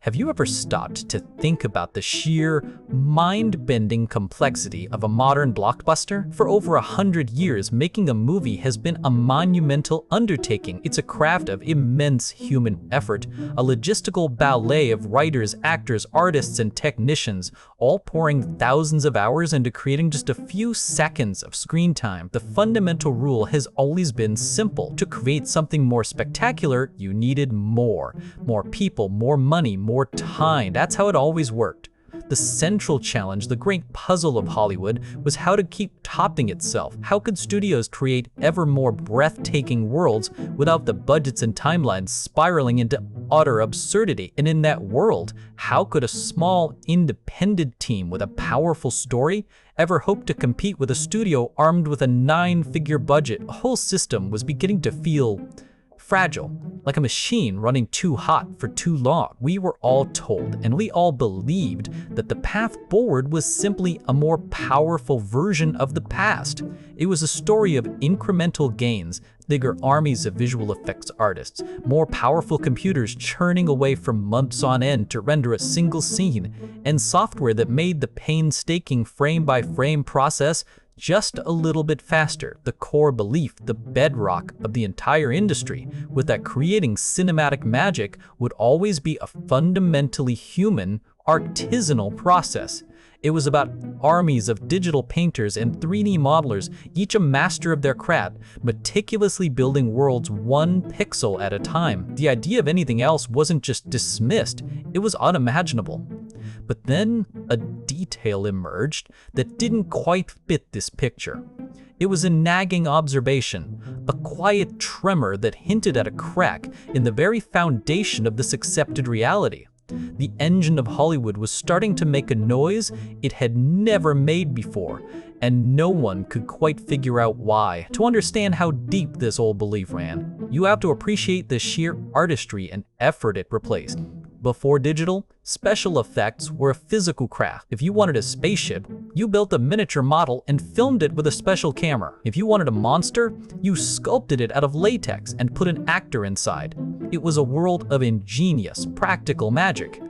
Have you ever stopped to think about the sheer, mind-bending complexity of a modern blockbuster? For over 100 years, making a movie has been a monumental undertaking. It's a craft of immense human effort, a logistical ballet of writers, actors, artists, and technicians, all pouring thousands of hours into creating just a few seconds of screen time. The fundamental rule has always been simple. To create something more spectacular, you needed more. More people, more money, more time. That's how it always worked. The central challenge, the great puzzle of Hollywood, was how to keep topping itself. How could studios create ever more breathtaking worlds without the budgets and timelines spiraling into utter absurdity? And in that world, how could a small, independent team with a powerful story ever hope to compete with a studio armed with a 9-figure budget? The whole system was beginning to feel fragile, like a machine running too hot for too long. We were all told, and we all believed, that the path forward was simply a more powerful version of the past. It was a story of incremental gains, bigger armies of visual effects artists, more powerful computers churning away from months on end to render a single scene, and software that made the painstaking frame-by-frame process just a little bit faster. The core belief, the bedrock of the entire industry, was that creating cinematic magic would always be a fundamentally human, artisanal process. It was about armies of digital painters and 3D modelers, each a master of their craft, meticulously building worlds one pixel at a time. The idea of anything else wasn't just dismissed, it was unimaginable. But then a detail emerged that didn't quite fit this picture. It was a nagging observation, a quiet tremor that hinted at a crack in the very foundation of this accepted reality. The engine of Hollywood was starting to make a noise it had never made before, and no one could quite figure out why. To understand how deep this old belief ran, you have to appreciate the sheer artistry and effort it replaced. Before digital, special effects were a physical craft. If you wanted a spaceship, you built a miniature model and filmed it with a special camera. If you wanted a monster, you sculpted it out of latex and put an actor inside. It was a world of ingenious, practical magic.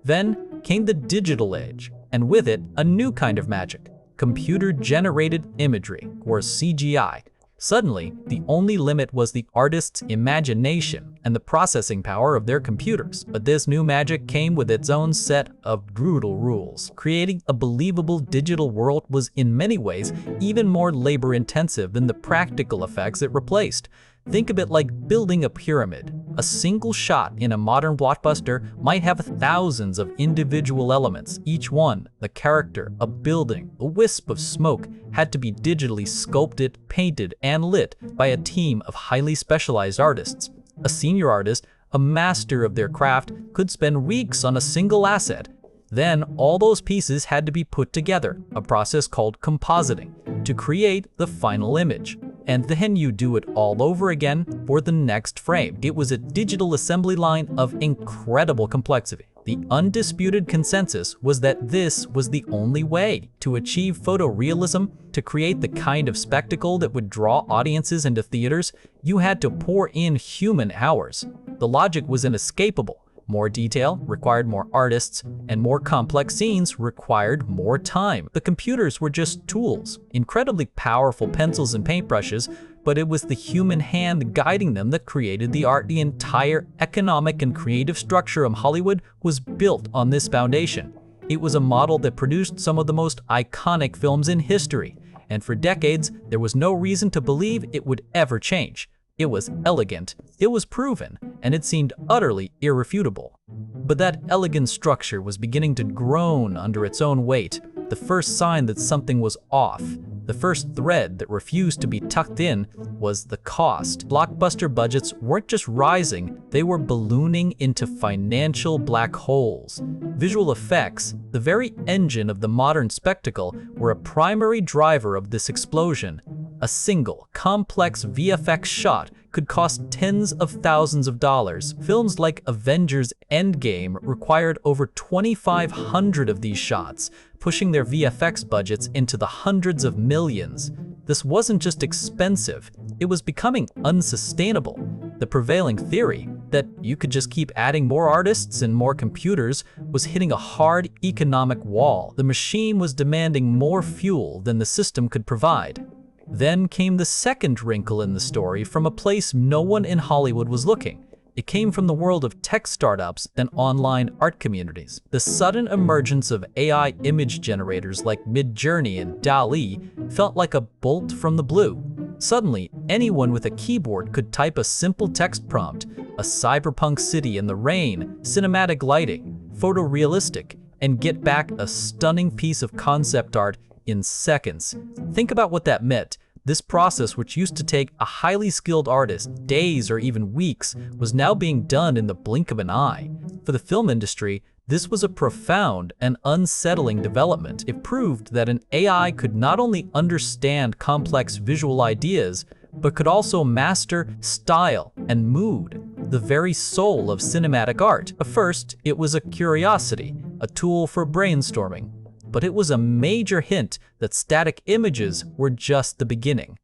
Then came the digital age, and with it, a new kind of magic: computer-generated imagery, or CGI. Suddenly, the only limit was the artist's imagination and the processing power of their computers. But this new magic came with its own set of brutal rules. Creating a believable digital world was in many ways even more labor-intensive than the practical effects it replaced. Think of it like building a pyramid. A single shot in a modern blockbuster might have thousands of individual elements. Each one, the character, a building, a wisp of smoke, had to be digitally sculpted, painted, and lit by a team of highly specialized artists. A senior artist, a master of their craft, could spend weeks on a single asset. Then all those pieces had to be put together, a process called compositing, to create the final image. And then you do it all over again for the next frame. It was a digital assembly line of incredible complexity. The undisputed consensus was that this was the only way to achieve photorealism. To create the kind of spectacle that would draw audiences into theaters, you had to pour in human hours. The logic was inescapable. More detail required more artists, and more complex scenes required more time. The computers were just tools, incredibly powerful pencils and paintbrushes, but it was the human hand guiding them that created the art. The entire economic and creative structure of Hollywood was built on this foundation. It was a model that produced some of the most iconic films in history, and for decades, there was no reason to believe it would ever change. It was elegant, it was proven, and it seemed utterly irrefutable. But that elegant structure was beginning to groan under its own weight. The first sign that something was off, the first thread that refused to be tucked in, was the cost. Blockbuster budgets weren't just rising, they were ballooning into financial black holes. Visual effects, the very engine of the modern spectacle, were a primary driver of this explosion. A single, complex VFX shot could cost tens of thousands of dollars. Films like Avengers Endgame required over 2,500 of these shots, pushing their VFX budgets into the hundreds of millions. This wasn't just expensive, it was becoming unsustainable. The prevailing theory that you could just keep adding more artists and more computers was hitting a hard economic wall. The machine was demanding more fuel than the system could provide. Then came the second wrinkle in the story from a place no one in Hollywood was looking. It came from the world of tech startups and online art communities. The sudden emergence of AI image generators like Midjourney and DALL-E felt like a bolt from the blue. Suddenly, anyone with a keyboard could type a simple text prompt, a cyberpunk city in the rain, cinematic lighting, photorealistic, and get back a stunning piece of concept art in seconds. Think about what that meant. This process, which used to take a highly skilled artist days or even weeks, was now being done in the blink of an eye. For the film industry, this was a profound and unsettling development. It proved that an AI could not only understand complex visual ideas, but could also master style and mood, the very soul of cinematic art. At first, it was a curiosity, a tool for brainstorming. But it was a major hint that static images were just the beginning.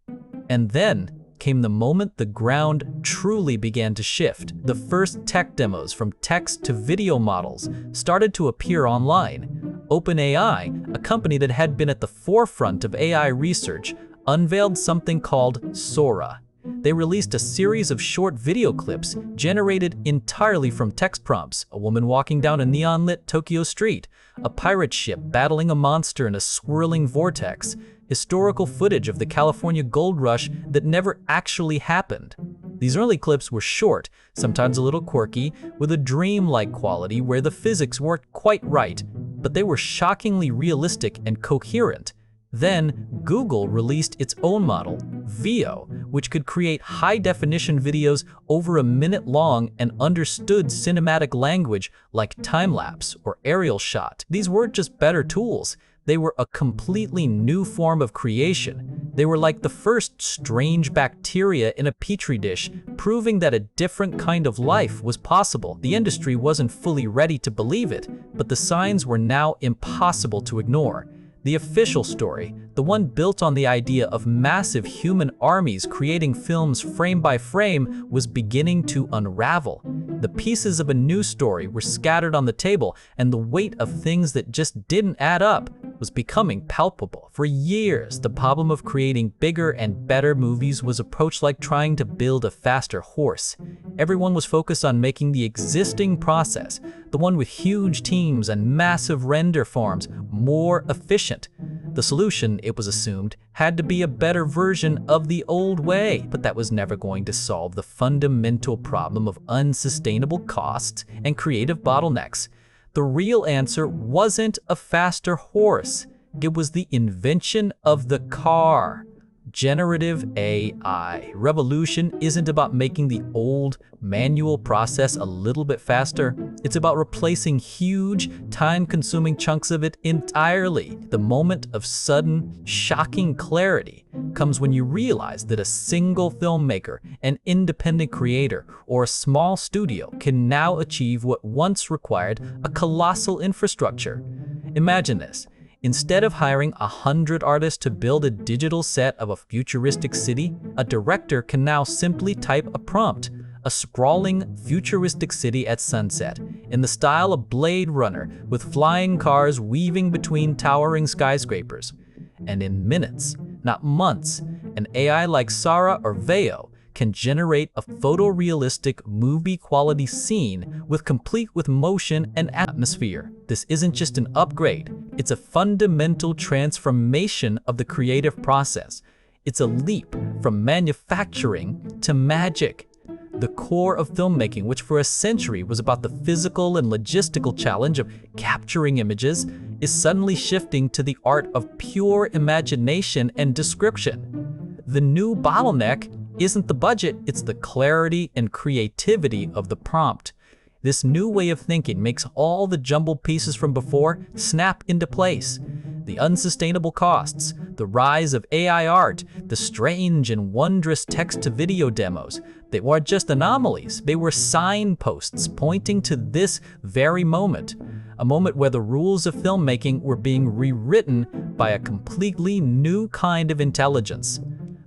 And then came the moment the ground truly began to shift. The first tech demos, from text to video models, started to appear online. OpenAI, a company that had been at the forefront of AI research, unveiled something called Sora. They released a series of short video clips generated entirely from text prompts: a woman walking down a neon-lit Tokyo street, a pirate ship battling a monster in a swirling vortex, historical footage of the California gold rush that never actually happened. These early clips were short, sometimes a little quirky, with a dreamlike quality where the physics weren't quite right, but they were shockingly realistic and coherent. Then, Google released its own model, Veo, which could create high-definition videos over a minute long and understood cinematic language like time-lapse or aerial shot. These weren't just better tools. They were a completely new form of creation. They were like the first strange bacteria in a petri dish, proving that a different kind of life was possible. The industry wasn't fully ready to believe it, but the signs were now impossible to ignore. The official story, the one built on the idea of massive human armies creating films frame by frame, was beginning to unravel. The pieces of a new story were scattered on the table, and the weight of things that just didn't add up was becoming palpable. For years, the problem of creating bigger and better movies was approached like trying to build a faster horse. Everyone was focused on making the existing process, the one with huge teams and massive render farms, more efficient. The solution, it was assumed, had to be a better version of the old way, but that was never going to solve the fundamental problem of unsustainable costs and creative bottlenecks. The real answer wasn't a faster horse. It was the invention of the car. Generative AI. Revolution isn't about making the old manual process a little bit faster. It's about replacing huge, time-consuming chunks of it entirely. The moment of sudden, shocking clarity comes when you realize that a single filmmaker, an independent creator, or a small studio can now achieve what once required a colossal infrastructure. Imagine this. Instead of hiring 100 artists to build a digital set of a futuristic city, a director can now simply type a prompt, a sprawling, futuristic city at sunset, in the style of Blade Runner, with flying cars weaving between towering skyscrapers. And in minutes, not months, an AI like Sora or Veo can generate a photorealistic, movie-quality scene complete with motion and atmosphere. This isn't just an upgrade, it's a fundamental transformation of the creative process. It's a leap from manufacturing to magic. The core of filmmaking, which for a century was about the physical and logistical challenge of capturing images, is suddenly shifting to the art of pure imagination and description. The new bottleneck isn't the budget, it's the clarity and creativity of the prompt. This new way of thinking makes all the jumbled pieces from before snap into place. The unsustainable costs, the rise of AI art, the strange and wondrous text-to-video demos, they weren't just anomalies, they were signposts pointing to this very moment. A moment where the rules of filmmaking were being rewritten by a completely new kind of intelligence.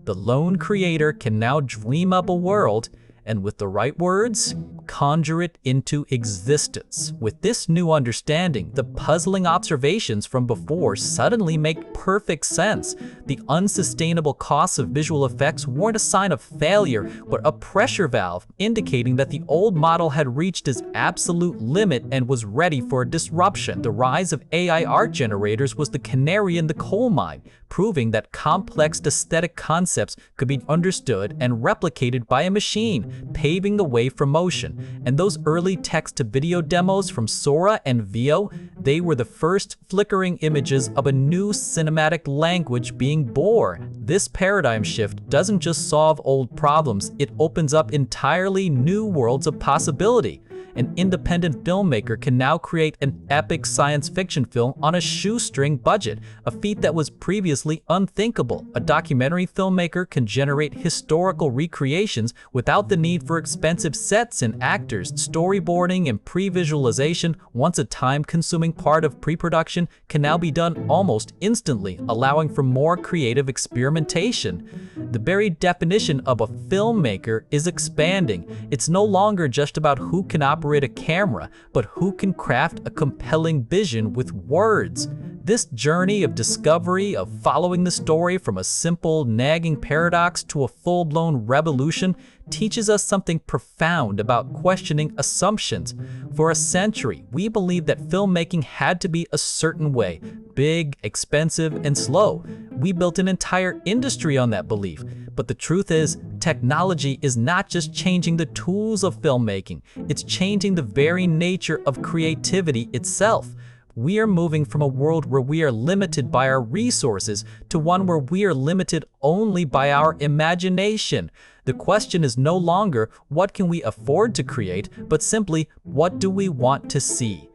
The lone creator can now dream up a world, and with the right words, conjure it into existence. With this new understanding, the puzzling observations from before suddenly make perfect sense. The unsustainable costs of visual effects weren't a sign of failure, but a pressure valve, indicating that the old model had reached its absolute limit and was ready for a disruption. The rise of AI art generators was the canary in the coal mine, proving that complex aesthetic concepts could be understood and replicated by a machine, paving the way for motion. And those early text-to-video demos from Sora and Veo, they were the first flickering images of a new cinematic language being born. This paradigm shift doesn't just solve old problems, it opens up entirely new worlds of possibility. An independent filmmaker can now create an epic science fiction film on a shoestring budget, a feat that was previously unthinkable. A documentary filmmaker can generate historical recreations without the need for expensive sets and actors. Storyboarding and pre-visualization, once a time-consuming part of pre-production, can now be done almost instantly, allowing for more creative experimentation. The very definition of a filmmaker is expanding. It's no longer just about who can operate a camera, but who can craft a compelling vision with words. This journey of discovery, of following the story from a simple, nagging paradox to a full-blown revolution, teaches us something profound about questioning assumptions. For a century, we believed that filmmaking had to be a certain way, big, expensive, and slow. We built an entire industry on that belief. But the truth is, technology is not just changing the tools of filmmaking, it's changing the very nature of creativity itself. We are moving from a world where we are limited by our resources to one where we are limited only by our imagination. The question is no longer what can we afford to create, but simply what do we want to see?